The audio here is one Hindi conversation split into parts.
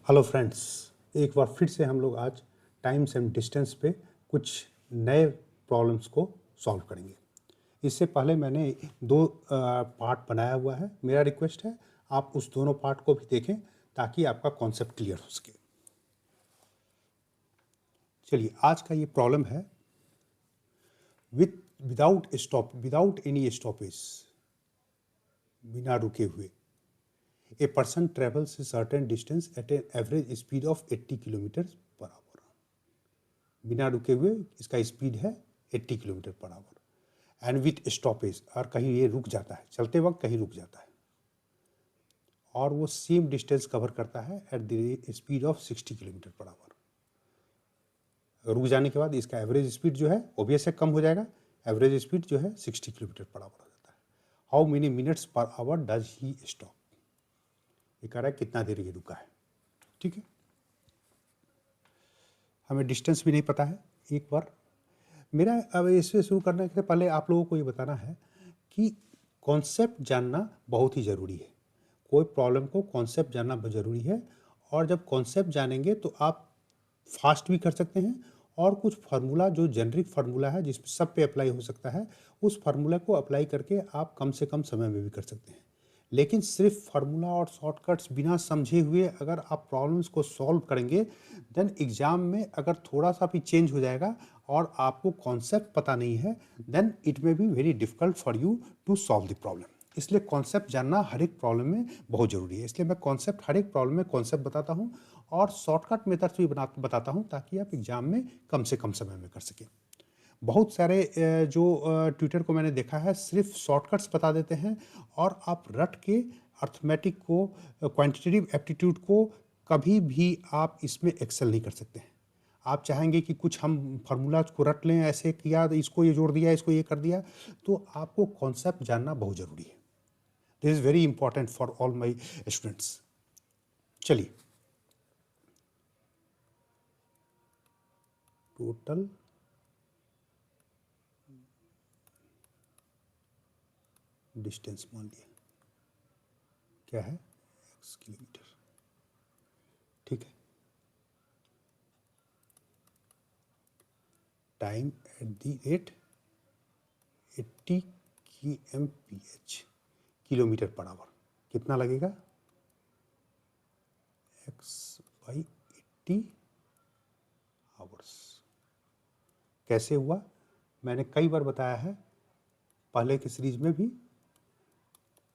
हेलो फ्रेंड्स, एक बार फिर से हम लोग आज टाइम्स एंड डिस्टेंस पे कुछ नए प्रॉब्लम्स को सॉल्व करेंगे। इससे पहले मैंने दो पार्ट बनाया हुआ है। मेरा रिक्वेस्ट है आप उस दोनों पार्ट को भी देखें ताकि आपका कॉन्सेप्ट क्लियर हो सके। चलिए, आज का ये प्रॉब्लम है विदाउट एनी स्टॉपेज, बिना रुके हुए a person travels a certain distance at an average speed of 80 kilometre per hour. बिना रुके हुए इसका स्पीड है 80 kilometre per our and with stoppage, और कहीं ये रुक जाता है, चलते वक्त कहीं रुक जाता है, और वो सेम डिस्टेंस कवर करता है at the speed of 60 kilometre per our. रुक जाने के बाद इसका एवरेज स्पीड जो है ऑब्वियस है कम हो जाएगा। एवरेज स्पीड जो है 60 किलोमीटर पर आवर हो जाता है। How many minutes per hour does he stop? ये कह रहा है कितना देर ये रुका है। ठीक है, हमें डिस्टेंस भी नहीं पता है। एक बार मेरा अब इससे शुरू करने से पहले आप लोगों को ये बताना है कि कॉन्सेप्ट जानना बहुत ही ज़रूरी है। कोई प्रॉब्लम को कॉन्सेप्ट जानना बहुत ज़रूरी है, और जब कॉन्सेप्ट जानेंगे तो आप फास्ट भी कर सकते हैं, और कुछ फार्मूला जो जेनरिक फार्मूला है जिस सब पे अप्लाई हो सकता है, उस फार्मूला को अप्लाई करके आप कम से कम समय में भी कर सकते हैं। लेकिन सिर्फ फार्मूला और शॉर्टकट्स बिना समझे हुए अगर आप प्रॉब्लम्स को सॉल्व करेंगे, देन एग्ज़ाम में अगर थोड़ा सा भी चेंज हो जाएगा और आपको कॉन्सेप्ट पता नहीं है, then it may be very difficult for you to solve the problem. इसलिए कॉन्सेप्ट जानना हर एक प्रॉब्लम में बहुत ज़रूरी है। इसलिए मैं कॉन्सेप्ट हर एक प्रॉब्लम में कॉन्सेप्ट बताता हूँ और शॉर्टकट मेथड्स भी बताता हूँ ताकि आप एग्ज़ाम में कम से कम समय में कर सकें। बहुत सारे जो ट्विटर को मैंने देखा है सिर्फ शॉर्टकट्स बता देते हैं, और आप रट के अर्थमेटिक को, क्वांटिटेटिव एप्टीट्यूड को कभी भी आप इसमें एक्सेल नहीं कर सकते हैं। आप चाहेंगे कि कुछ हम फार्मूलाज को रट लें, ऐसे किया इसको ये जोड़ दिया, इसको ये कर दिया, तो आपको कॉन्सेप्ट जानना बहुत ज़रूरी है। This is very important for all my students. चलिए, टोटल डिस्टेंस मान लिया क्या है, x किलोमीटर। ठीक है, time at the rate 80 kmph, kilometre per our. कितना लगेगा? x by 80 hours. कैसे हुआ मैंने कई बार बताया है, पहले की सीरीज में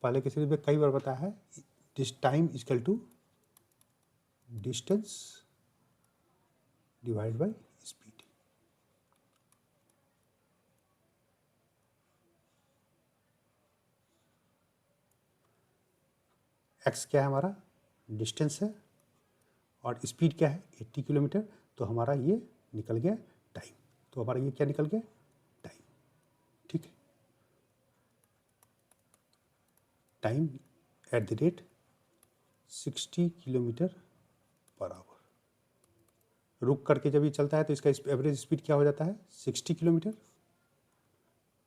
कई बार बताया है। This time equal to distance divide by speed. x क्या है हमारा? डिस्टेंस है, और स्पीड क्या है? 80 किलोमीटर। तो हमारा ये निकल गया टाइम। तो हमारा ये क्या निकल गया? टाइम। ठीक है, time at the rate 60 kilometre per our. रुक करके जब ये चलता है तो इसका एवरेज स्पीड क्या हो जाता है? 60 किलोमीटर।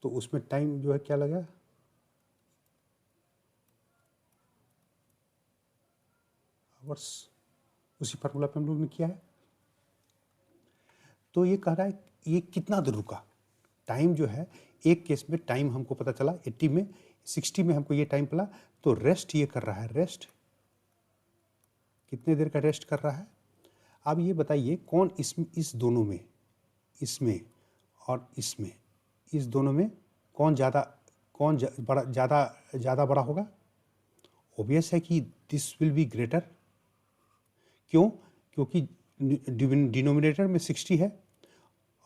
तो उसमें टाइम जो है क्या लगा? आवर्स। उसी फार्मूला पे हम लोग ने किया है। तो ये कह रहा है ये कितना देर रुका। टाइम जो है, एक केस में टाइम हमको पता चला 80 में, 60 में हमको ये टाइम पड़ा। तो रेस्ट ये कर रहा है, रेस्ट कितने देर का रेस्ट कर रहा है? अब ये बताइए कौन इस दोनों में, इसमें और इसमें, इस दोनों में कौन ज़्यादा बड़ा होगा? ऑब्वियस है कि दिस विल बी ग्रेटर। क्यों? क्योंकि डिनोमिनेटर में 60 है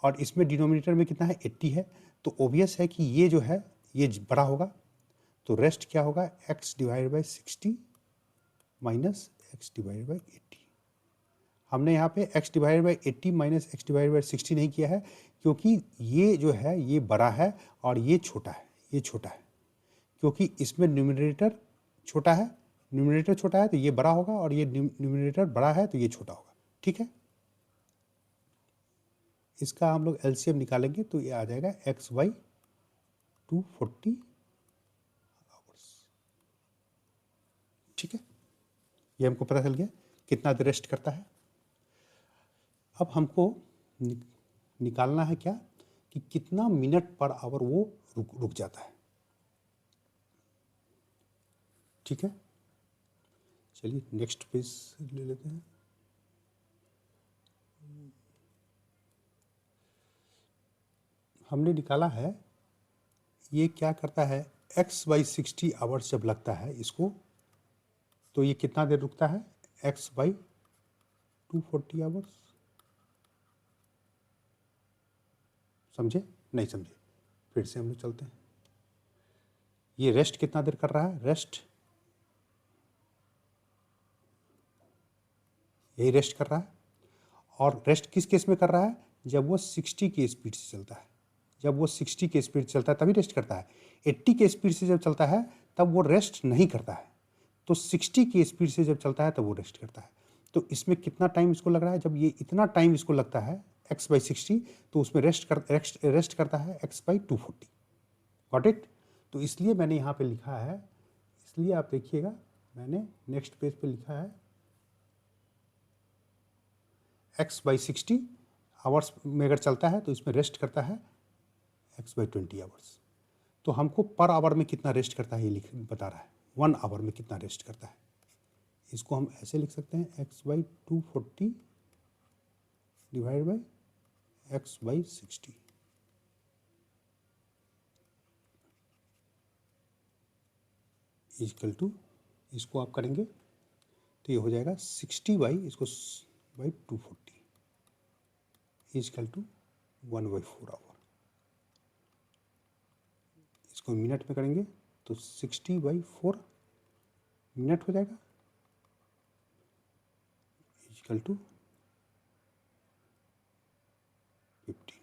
और इसमें डिनोमिनेटर में कितना है? 80 है। तो ऑब्वियस है कि ये जो है ये बड़ा होगा। तो रेस्ट क्या होगा? x divide by 60 minus x divide by 80। हमने यहाँ पे x divide by 80 minus x divide by 60 नहीं किया है, क्योंकि ये जो है ये बड़ा है और ये छोटा है, ये छोटा है। क्योंकि इसमें न्यूमरेटर छोटा है, न्यूमरेटर छोटा है तो ये बड़ा होगा, और ये न्यूमरेटर बड़ा है तो ये छोटा होगा। ठीक है, इसका हम लोग एलसीएम निकालेंगे तो ये आ जाएगा x बाई 240 आवर्स। ठीक है, ये हमको पता चल गया कितना देर रेस्ट करता है। अब हमको निकालना है क्या कि कितना मिनट पर आवर वो रुक जाता है। ठीक है, चलिए नेक्स्ट पेज ले लेते हैं। हमने निकाला है ये क्या करता है, x/60 आवर्स जब लगता है इसको, तो ये कितना देर रुकता है, x/240 आवर्स। समझे नहीं समझे, फिर से हम लोग चलते हैं। ये रेस्ट कितना देर कर रहा है, रेस्ट यही रेस्ट कर रहा है। और रेस्ट किस केस में कर रहा है, जब वो 60 की स्पीड से चलता है। जब वो 60 की स्पीड से चलता है तभी रेस्ट करता है। 80 की स्पीड से जब चलता है तब वो रेस्ट नहीं करता है। तो 60 की स्पीड से जब चलता है तब वो रेस्ट करता है। तो इसमें कितना टाइम इसको लग रहा है, जब ये इतना टाइम इसको लगता है x/60, तो उसमें रेस्ट करता है x/240। Got it. तो इसलिए मैंने यहाँ पे लिखा है, इसलिए आप देखिएगा मैंने नेक्स्ट पेज पे लिखा है x/60 आवर्स में अगर चलता है तो इसमें रेस्ट करता है x/20 आवर्स। तो हमको पर आवर में कितना रेस्ट करता है ये बता रहा है, 1 आवर में कितना रेस्ट करता है। इसको हम ऐसे लिख सकते हैं x/240 divide by x/60। Equal to, इसको आप करेंगे तो ये हो जाएगा 60 बाई इसको बाई 240 इक्वल टू 1/4 आवर। इसको मिनट में करेंगे तो 60/4 मिनट हो जाएगा, equal to 15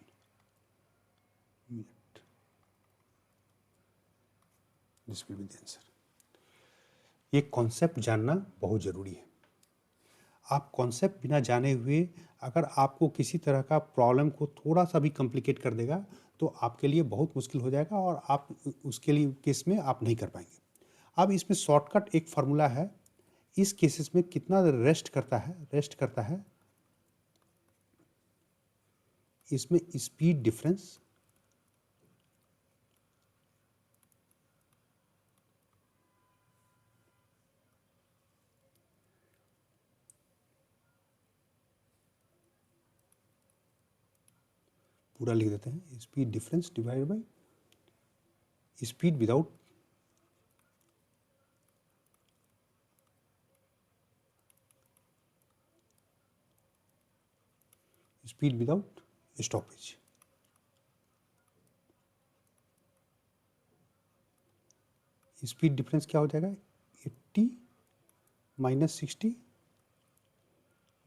minute. This will be the answer. ये कॉन्सेप्ट जानना बहुत ज़रूरी है। आप कॉन्सेप्ट बिना जाने हुए अगर आपको किसी तरह का प्रॉब्लम को थोड़ा सा भी कॉम्प्लिकेट कर देगा तो आपके लिए बहुत मुश्किल हो जाएगा और आप उसके लिए केस में आप नहीं कर पाएंगे। अब इसमें शॉर्टकट एक फार्मूला है, इस केसेस में कितना रेस्ट करता है इसमें स्पीड डिफरेंस पूरा लिख देते हैं, speed difference divide by speed without stoppage. Speed difference क्या हो जाएगा, 80 - 60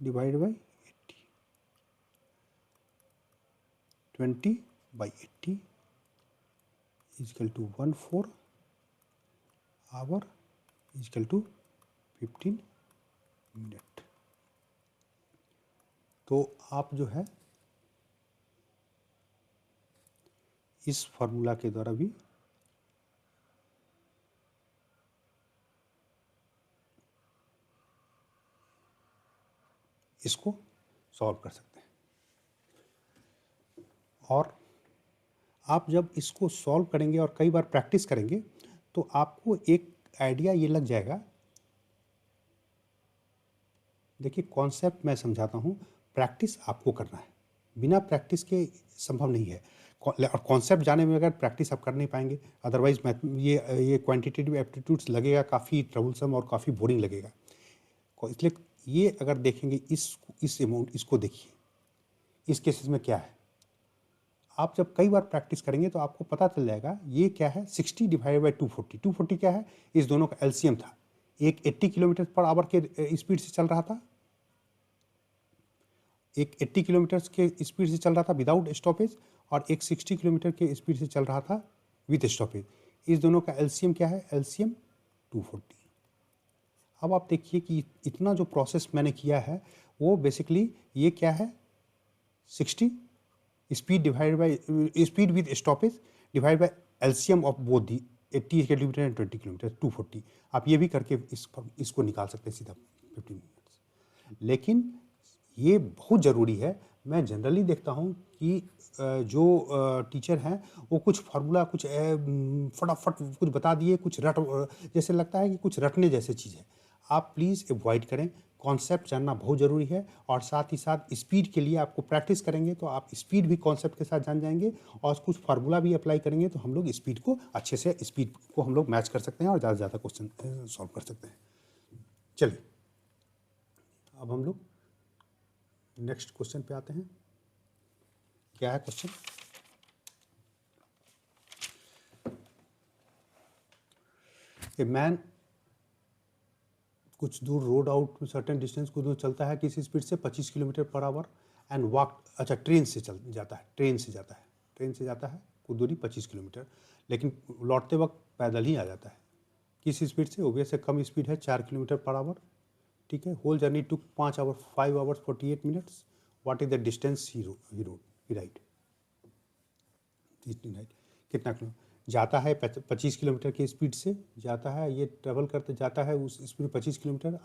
divide by 80, 20/80 equal to 1/4 hour equal to 15 minute. तो आप जो है इस फार्मूला के द्वारा भी इसको सॉल्व कर सकते हैं। और आप जब इसको सॉल्व करेंगे और कई बार प्रैक्टिस करेंगे तो आपको एक आइडिया ये लग जाएगा। देखिए कॉन्सेप्ट मैं समझाता हूँ, प्रैक्टिस आपको करना है, बिना प्रैक्टिस के संभव नहीं है। और कॉन्सेप्ट जाने में अगर प्रैक्टिस आप कर नहीं पाएंगे, अदरवाइज ये क्वांटिटेटिव एप्टीट्यूड्स लगेगा काफ़ी ट्रबलसम और काफ़ी बोरिंग लगेगा। इसलिए ये अगर देखेंगे इस अमाउंट, इसको देखिए इस केसेस में क्या है। आप जब कई बार प्रैक्टिस करेंगे तो आपको पता चल जाएगा ये क्या है, 60 डिवाइड बाई 240। 240 क्या है, इस दोनों का एलसीएम था। एक 80 किलोमीटर पर आवर के स्पीड से चल रहा था, एक 80 किलोमीटर के स्पीड से चल रहा था विदाउट स्टॉपेज, और एक 60 किलोमीटर के स्पीड से चल रहा था विद स्टॉपेज। इस दोनों का एलसीएम क्या है, एलसीएम 240। अब आप देखिए कि इतना जो प्रोसेस मैंने किया है वो बेसिकली ये क्या है, 60 speed divide by speed with stoppage divide by LCM of both the 80 kilometre and 20 kilometre 240। आप ये भी करके इसको निकाल सकते हैं सीधा 15 मिनट्स। लेकिन ये बहुत ज़रूरी है। मैं जनरली देखता हूँ कि जो टीचर हैं वो कुछ फार्मूला कुछ फटाफट कुछ बता दिए, कुछ जैसे लगता है कि कुछ रटने जैसे चीज़ है। आप प्लीज़ अवॉइड करें। कॉन्सेप्ट जानना बहुत ज़रूरी है, और साथ ही साथ स्पीड के लिए आपको प्रैक्टिस करेंगे तो आप स्पीड भी कॉन्सेप्ट के साथ जान जाएंगे, और कुछ फार्मूला भी अप्लाई करेंगे तो हम लोग स्पीड को अच्छे से स्पीड को हम लोग मैच कर सकते हैं और ज़्यादा से ज़्यादा क्वेश्चन सॉल्व कर सकते हैं। चलिए अब हम लोग नेक्स्ट क्वेश्चन पे आते हैं। क्या है क्वेश्चन? ए मैन कुछ दूर रोड आउट सर्टेन डिस्टेंस कुछ दूर चलता है किसी स्पीड से 25 kilometre per our and walk, अच्छा ट्रेन से चल जाता है, ट्रेन से जाता है कुछ दूरी 25 किलोमीटर, लेकिन लौटते वक्त पैदल ही आ जाता है। किस स्पीड से? ओबियस से कम स्पीड है 4 किलोमीटर पर आवर। ठीक है। Whole journey took 5 hours 48 minutes. What is the distance ही राइट? कितना किलो जाता है? 25 किलोमीटर की स्पीड से जाता है, ये ट्रेवल करते जाता है उस स्पीड 25 किलोमीटर,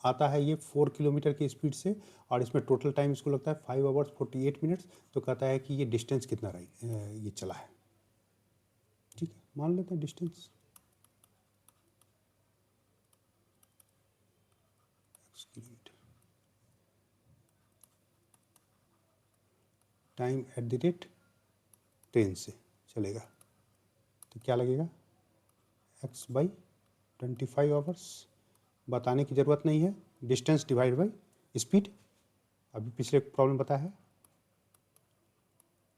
आता है ये 4 किलोमीटर की स्पीड से, और इसमें टोटल टाइम इसको लगता है 5 आवर्स 48 मिनट्स। तो कहता है कि ये डिस्टेंस कितना ये चला है। ठीक है, मान लेते हैं distance kilometre, time at the rate train से चलेगा तो क्या लगेगा? x by 25 hours. बताने की ज़रूरत नहीं है, डिस्टेंस डिवाइड बाई स्पीड। अभी पिछले प्रॉब्लम बताया है।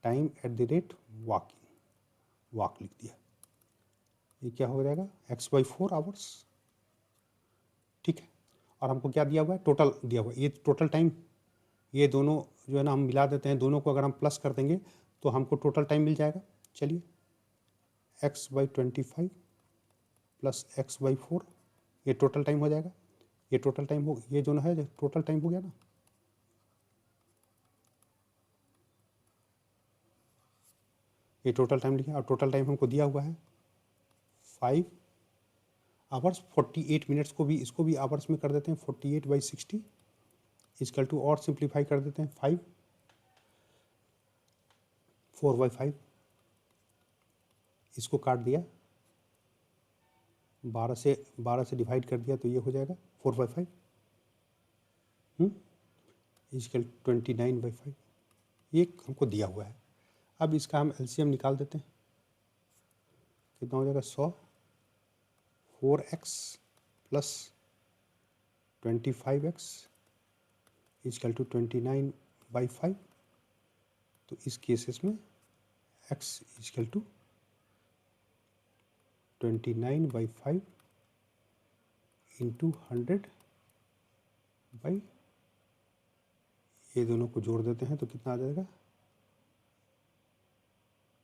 Time at the rate walk लिख दिया। ये क्या हो जाएगा? x/4 hours. ठीक है। और हमको क्या दिया हुआ है? टोटल दिया हुआ है। ये टोटल टाइम, ये दोनों जो है ना हम मिला देते हैं, दोनों को अगर हम प्लस कर देंगे तो हमको टोटल टाइम मिल जाएगा। चलिए x/25 प्लस x/4, ये टोटल टाइम हो जाएगा। ये टोटल टाइम हो, ये जो है टोटल टाइम हो गया ना। ये टोटल टाइम लिखा, और टोटल टाइम हमको दिया हुआ है 5 आवर्स 48 मिनट्स। को भी इसको भी आवर्स में कर देते हैं, 48/60 इक्वल टू, और सिंप्लीफाई कर देते हैं 4/5। इसको काट दिया, 12 से डिवाइड कर दिया तो ये हो जाएगा 4/5 इक्वल 29/5। ये हमको दिया हुआ है। अब इसका हम एलसीएम निकाल देते हैं। कितना हो जाएगा? 100 4x plus 25x equal to 29/5। तो इस केसेस में x equal to 29/5 into 100 by, ये दोनों को जोड़ देते हैं तो कितना आ जाएगा?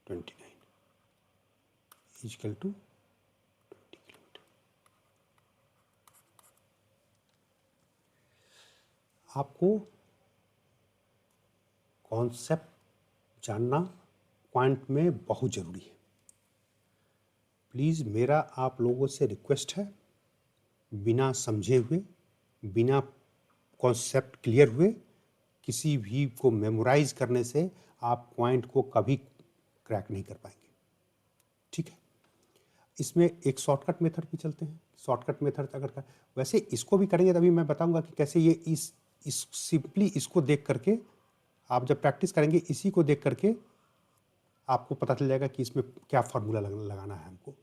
29 इक्वल टू 20 किलोमीटर। आपको कॉन्सेप्ट जानना पॉइंट में बहुत ज़रूरी है। प्लीज़ मेरा आप लोगों से रिक्वेस्ट है, बिना समझे हुए, बिना कॉन्सेप्ट क्लियर हुए किसी भी को मेमोराइज करने से आप पॉइंट को कभी क्रैक नहीं कर पाएंगे। ठीक है। इसमें एक शॉर्टकट मेथड भी चलते हैं। शॉर्टकट मेथड अगर वैसे इसको भी करेंगे तभी मैं बताऊंगा कि कैसे ये इस सिंपली इसको देख करके आप जब प्रैक्टिस करेंगे, इसी को देख करके आपको पता चल जाएगा कि इसमें क्या फार्मूला लगाना है हमको।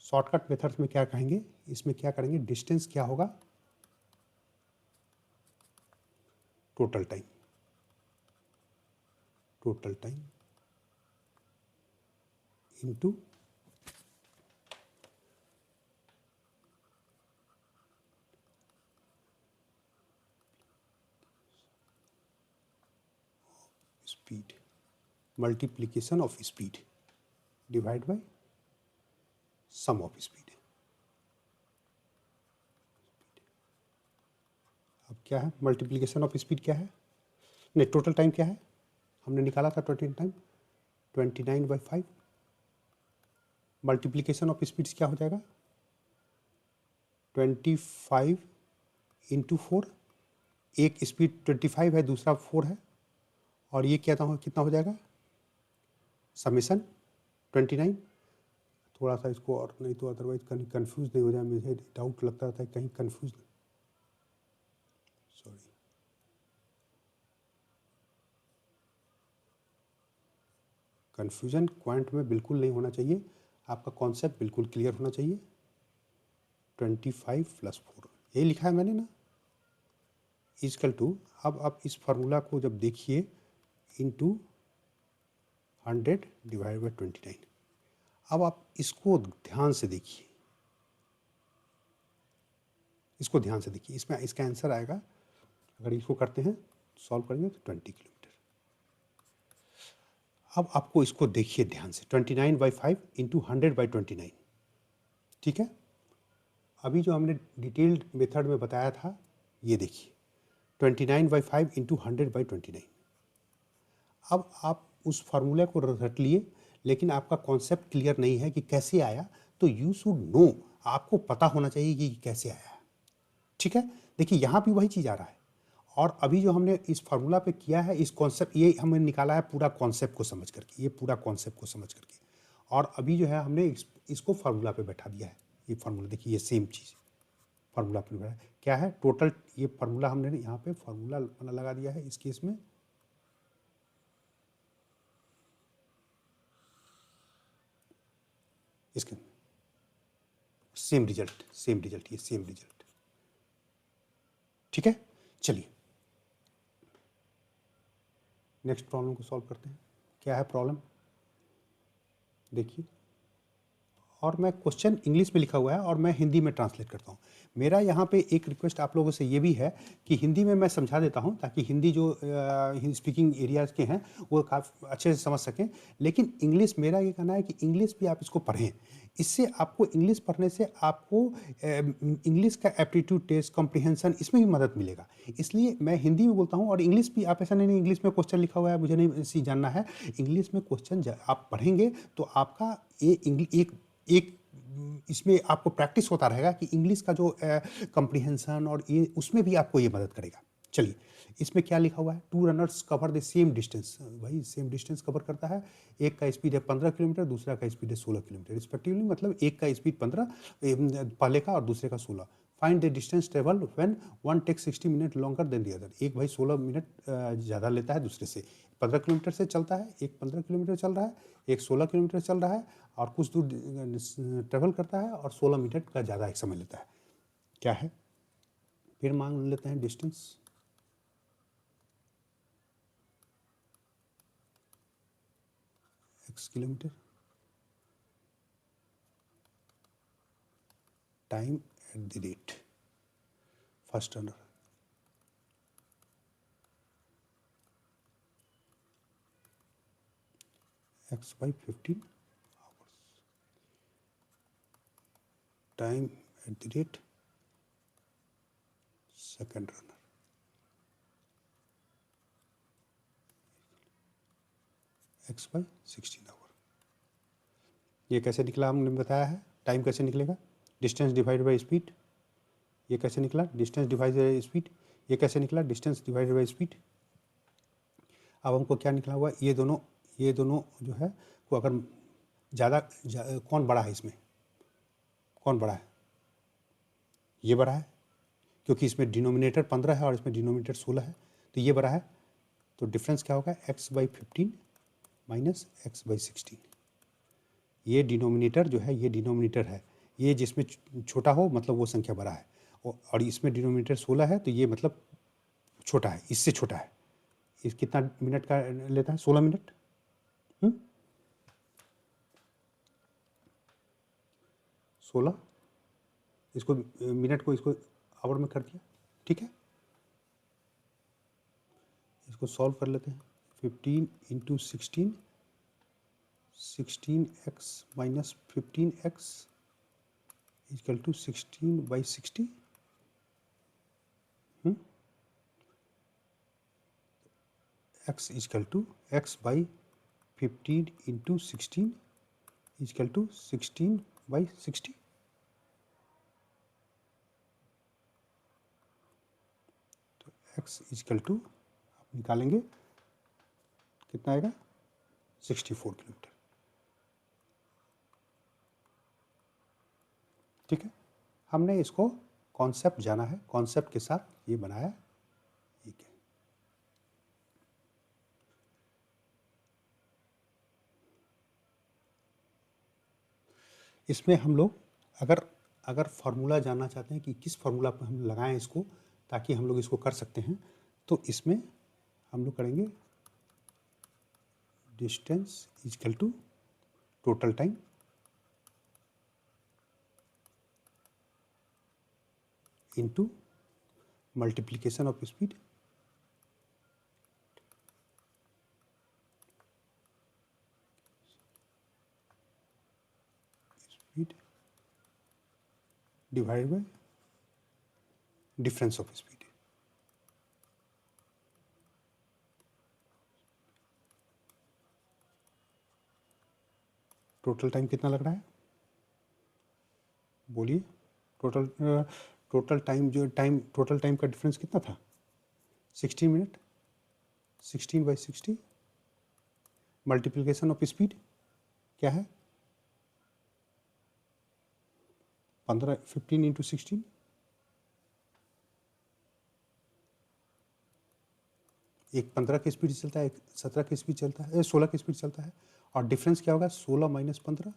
शॉर्टकट मेथड्स में क्या कहेंगे, इसमें क्या करेंगे? डिस्टेंस क्या होगा? Total time into speed, multiplication of speed divide by sum of speed. अब क्या है? मल्टीप्लिकेशन ऑफ स्पीड क्या है? नहीं, टोटल टाइम क्या है? हमने निकाला था 29/5। मल्टीप्लिकेशन ऑफ स्पीड्स क्या हो जाएगा? 25 इंटू 4, एक स्पीड 25 है, दूसरा 4 है, और ये क्या था, कितना हो जाएगा समेशन 29। थोड़ा सा इसको और, नहीं तो अदरवाइज कहीं कन्फ्यूज नहीं हो जाए, मुझे डाउट लगता था कहीं कन्फ्यूज, सॉरी, कन्फ्यूजन क्वांट में बिल्कुल नहीं होना चाहिए, आपका कॉन्सेप्ट बिल्कुल क्लियर होना चाहिए। 25 + 4 यही लिखा है मैंने ना, इजकल टू, अब आप इस फार्मूला को जब देखिए, इंटू 100 डिवाइड बाई 29। अब आप इसको ध्यान से देखिए, इसको ध्यान से देखिए, इसमें इसका आंसर आएगा, अगर इसको करते हैं सॉल्व करेंगे तो 20 किलोमीटर। अब आपको इसको देखिए ध्यान से, 29/5 इंटू 100/29, ठीक है। अभी जो हमने डिटेल्ड मेथड में बताया था, ये देखिए 29/5 इंटू 100/29। अब आप उस फार्मूला को रट लिए, लेकिन आपका कॉन्सेप्ट क्लियर नहीं है कि कैसे आया, तो यू शुड नो, आपको पता होना चाहिए कि कैसे आया है, ठीक है। देखिए यहाँ भी वही चीज़ आ रहा है, और अभी जो हमने इस फार्मूला पे किया है, इस कॉन्सेप्ट, ये हमने निकाला है पूरा कॉन्सेप्ट को समझ करके, ये पूरा कॉन्सेप्ट को समझ करके, और अभी जो है हमने इसको फार्मूला पे बैठा दिया है। ये फार्मूला देखिए, ये सेम चीज़ फार्मूला पे बैठा क्या है, टोटल ये फार्मूला हमने यहाँ पे फार्मूला लगा दिया है इस केस में। इसके सेम रिजल्ट, सेम रिजल्ट, ये सेम रिजल्ट, ठीक है। चलिए नेक्स्ट प्रॉब्लम को सॉल्व करते हैं। क्या है प्रॉब्लम, देखिए, और मैं क्वेश्चन इंग्लिश में लिखा हुआ है और मैं हिंदी में ट्रांसलेट करता हूँ। मेरा यहाँ पे एक रिक्वेस्ट आप लोगों से ये भी है कि हिंदी में मैं समझा देता हूँ, ताकि हिंदी जो स्पीकिंग एरियाज़ के हैं वो काफ़ी अच्छे से समझ सकें। लेकिन इंग्लिश, मेरा ये कहना है कि इंग्लिश भी आप इसको पढ़ें, इससे आपको, इंग्लिश पढ़ने से आपको इंग्लिश का एप्टीट्यूड टेस्ट, कॉम्प्रिहेंशन, इसमें भी मदद मिलेगा। इसलिए मैं हिंदी में बोलता हूँ, और इंग्लिश भी आप, ऐसा नहीं इंग्लिश में क्वेश्चन लिखा हुआ है मुझे नहीं इसी जानना है, इंग्लिश में क्वेश्चन आप पढ़ेंगे तो आपका ये एक इसमें आपको प्रैक्टिस होता रहेगा कि इंग्लिश का जो कॉम्प्रिहेंशन और ये, उसमें भी आपको ये मदद करेगा। चलिए, इसमें क्या लिखा हुआ है, 2 runners cover the same distance, भाई सेम डिस्टेंस कवर करता है, एक का स्पीड है 15 किलोमीटर, दूसरा का स्पीड है 16 किलोमीटर रिस्पेक्टिवली, मतलब एक का स्पीड 15 पहले का और दूसरे का 16। Find the distance travel when one take 60 minute longer than the other. एक भाई 16 मिनट ज़्यादा लेता है दूसरे से, 15 किलोमीटर से चलता है, एक 15 किलोमीटर चल रहा है, एक 16 किलोमीटर चल रहा है, और कुछ दूर ट्रेवल करता है और 16 मिनट का ज़्यादा एक समय लेता है। क्या है, फिर मांग लेते हैं distance, x kilometre, time at the rate first runner, x/15 hours, time at the rate second runner, x/16 hour. ये कैसे निकला हमने बताया है, टाइम कैसे निकलेगा, डिस्टेंस डिवाइड बाई स्पीड। ये कैसे निकला, डिस्टेंस डिवाइड बाई स्पीड। ये कैसे निकला, डिस्टेंस डिवाइड बाई स्पीड। अब हमको क्या निकला हुआ, ये दोनों जो है वो, अगर ज़्यादा कौन बड़ा है इसमें, कौन बड़ा है, ये बड़ा है, क्योंकि इसमें डिनोमिनेटर 15 है और इसमें डिनोमिनेटर 16 है, तो ये बड़ा है। तो डिफरेंस क्या होगा, x/15 माइनस x/16। ये डिनोमिनेटर जो है, ये डिनोमिनेटर है, ये जिसमें छोटा हो मतलब वो संख्या बड़ा है, और इसमें डिनोमिनेटर 16 है तो ये मतलब छोटा है, इससे छोटा है। इस कितना मिनट का लेता है, 16 मिनट, 16, इसको मिनट को इसको आवर में कर दिया, ठीक है। इसको सॉल्व कर लेते हैं, 15 into 16, 16x minus 15x equal to 16/60। x equal to x/15 into 16 equal to 16/60। x equal to आप निकालेंगे कितना आएगा 64 किलोमीटर। ठीक है, हमने इसको कॉन्सेप्ट जाना है, कॉन्सेप्ट के साथ ये बनाया। ठीक है, इसमें हम लोग अगर फार्मूला जानना चाहते हैं कि किस फार्मूला पर हम लगाएं इसको ताकि हम लोग इसको कर सकते हैं, तो इसमें हम लोग करेंगे distance equal to total time into multiplication of speed divide by difference of speed. Total time कितना लग रहा है बोलिए? टोटल टाइम का डिफरेंस कितना था? 16 मिनट। 16/60 मल्टीप्लिकेशन ऑफ स्पीड क्या है? 15 इंटू 16 एक 15 की स्पीड चलता है, एक 17 की स्पीड चलता है, 16 की स्पीड चलता है। और डिफरेंस क्या होगा? 16 minus 15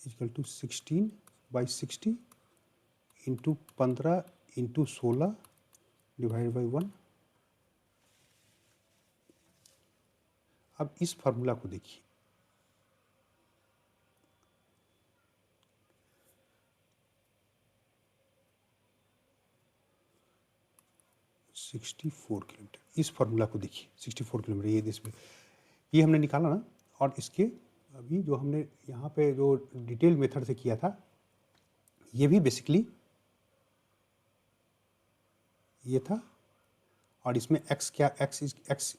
equal to 16/60 into 15 into 16 divide by 1। अब इस फार्मूला को देखिए, इस फार्मूला को देखिए 64 किलोमीटर, ये इसमें ये हमने निकाला ना। और इसके अभी जो हमने यहाँ पे जो डिटेल मेथड से किया था, ये भी बेसिकली ये था। और इसमें x क्या, x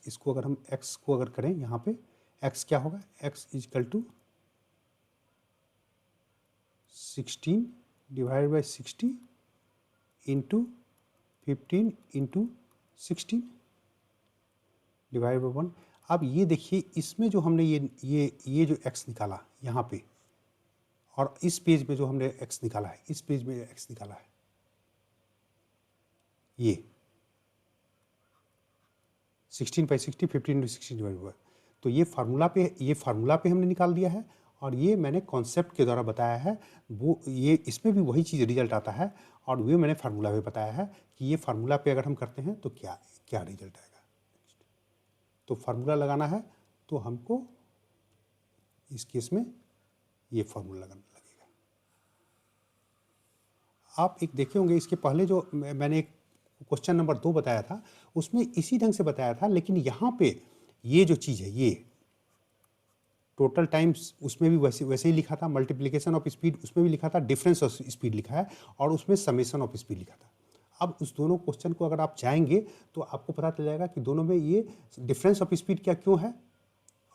इसको अगर हम x को अगर करें यहाँ पे x क्या होगा? x equal to 16 divide by 60 into 15 into 16 divide by 1। अब ये देखिए, इसमें जो हमने ये जो x निकाला यहाँ पे, और इस पेज में जो हमने x निकाला है, इस पेज में x निकाला है, ये 16/60 15 इंटू 16 डिवाइड बाई। तो ये फार्मूला पे हमने निकाल दिया है। और ये मैंने कॉन्सेप्ट के द्वारा बताया है, वो ये इसमें भी वही चीज़ रिजल्ट आता है। और वो मैंने फार्मूला पे बताया है कि ये फार्मूला पे अगर हम करते हैं तो क्या क्या रिजल्ट आएगा। तो फार्मूला लगाना है तो हमको इस केस में ये फार्मूला लगाना लगेगा। आप एक देखे होंगे, इसके पहले जो मैंने एक क्वेश्चन नंबर 2 बताया था, उसमें इसी ढंग से बताया था। लेकिन यहाँ पे ये जो चीज़ है, ये टोटल टाइम्स, उसमें भी वैसे ही लिखा था। मल्टीप्लिकेशन ऑफ स्पीड उसमें भी लिखा था, डिफरेंस ऑफ स्पीड लिखा है, और उसमें समेशन ऑफ स्पीड लिखा था। अब उस दोनों क्वेश्चन को अगर आप जाएंगे तो आपको पता चल जाएगा कि दोनों में ये डिफरेंस ऑफ स्पीड क्या क्यों है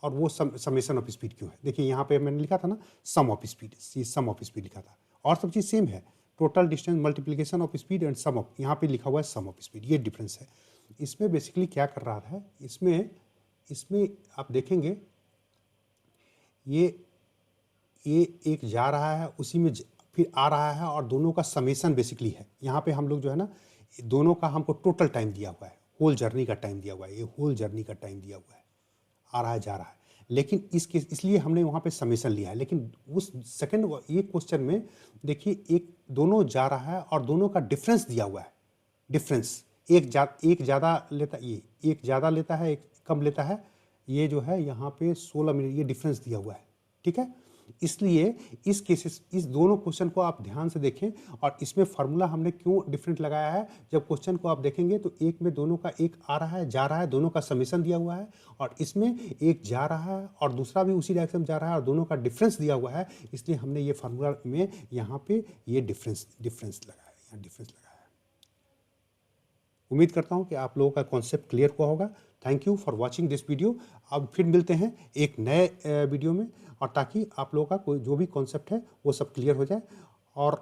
और वो समेशन ऑफ स्पीड क्यों है। देखिए यहाँ पे मैंने लिखा था ना सम ऑफ स्पीड, ये सम ऑफ स्पीड लिखा था, और सब चीज़ सेम है। Total distance multiplication of speed and sum of, यहाँ पे लिखा हुआ है सम ऑफ स्पीड, ये डिफरेंस है। इसमें बेसिकली क्या कर रहा है, इसमें आप देखेंगे ये एक जा रहा है, उसी में फिर आ रहा है, और दोनों का समेशन बेसिकली है। यहाँ पे हम लोग जो है ना, दोनों का हमको टोटल टाइम दिया हुआ है, होल जर्नी का टाइम दिया हुआ है, ये होल जर्नी का टाइम दिया हुआ है, आ रहा है जा रहा है। लेकिन इसलिए हमने वहाँ पे समेशन लिया है। लेकिन उस सेकंड ये क्वेश्चन में देखिए, एक दोनों जा रहा है और दोनों का डिफरेंस दिया हुआ है। डिफरेंस एक ज़्यादा लेता, ये एक ज़्यादा लेता है, एक कम लेता है। ये जो है यहाँ पे 16 मिनट ये डिफरेंस दिया हुआ है। ठीक है, इसलिए इस केसेस, इस दोनों क्वेश्चन को आप ध्यान से देखें। और इसमें फार्मूला हमने क्यों डिफरेंट लगाया है, जब क्वेश्चन को आप देखेंगे तो एक में दोनों का, एक आ रहा है जा रहा है, दोनों का समेशन दिया हुआ है, और इसमें एक जा रहा है और दूसरा भी उसी डायरेक्शन में जा रहा है और दोनों का डिफरेंस दिया हुआ है। इसलिए हमने ये फार्मूला में यहाँ पे ये डिफरेंस लगाया है, यहाँ डिफरेंस लगाया है। उम्मीद करता हूँ कि आप लोगों का कॉन्सेप्ट क्लियर हुआ होगा। Thank you for watching this video. अब फिर मिलते हैं एक नए वीडियो में, और ताकि आप लोगों का कोई जो भी कॉन्सेप्ट है वो सब क्लियर हो जाए। और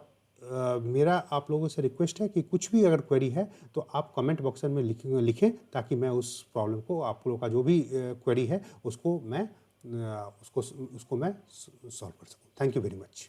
मेरा आप लोगों से रिक्वेस्ट है कि कुछ भी अगर क्वेरी है तो आप कमेंट बॉक्स में लिखें ताकि मैं उस प्रॉब्लम को, आप लोगों का जो भी क्वेरी है उसको मैं उसको मैं सॉल्व कर सकूँ। Thank you very much.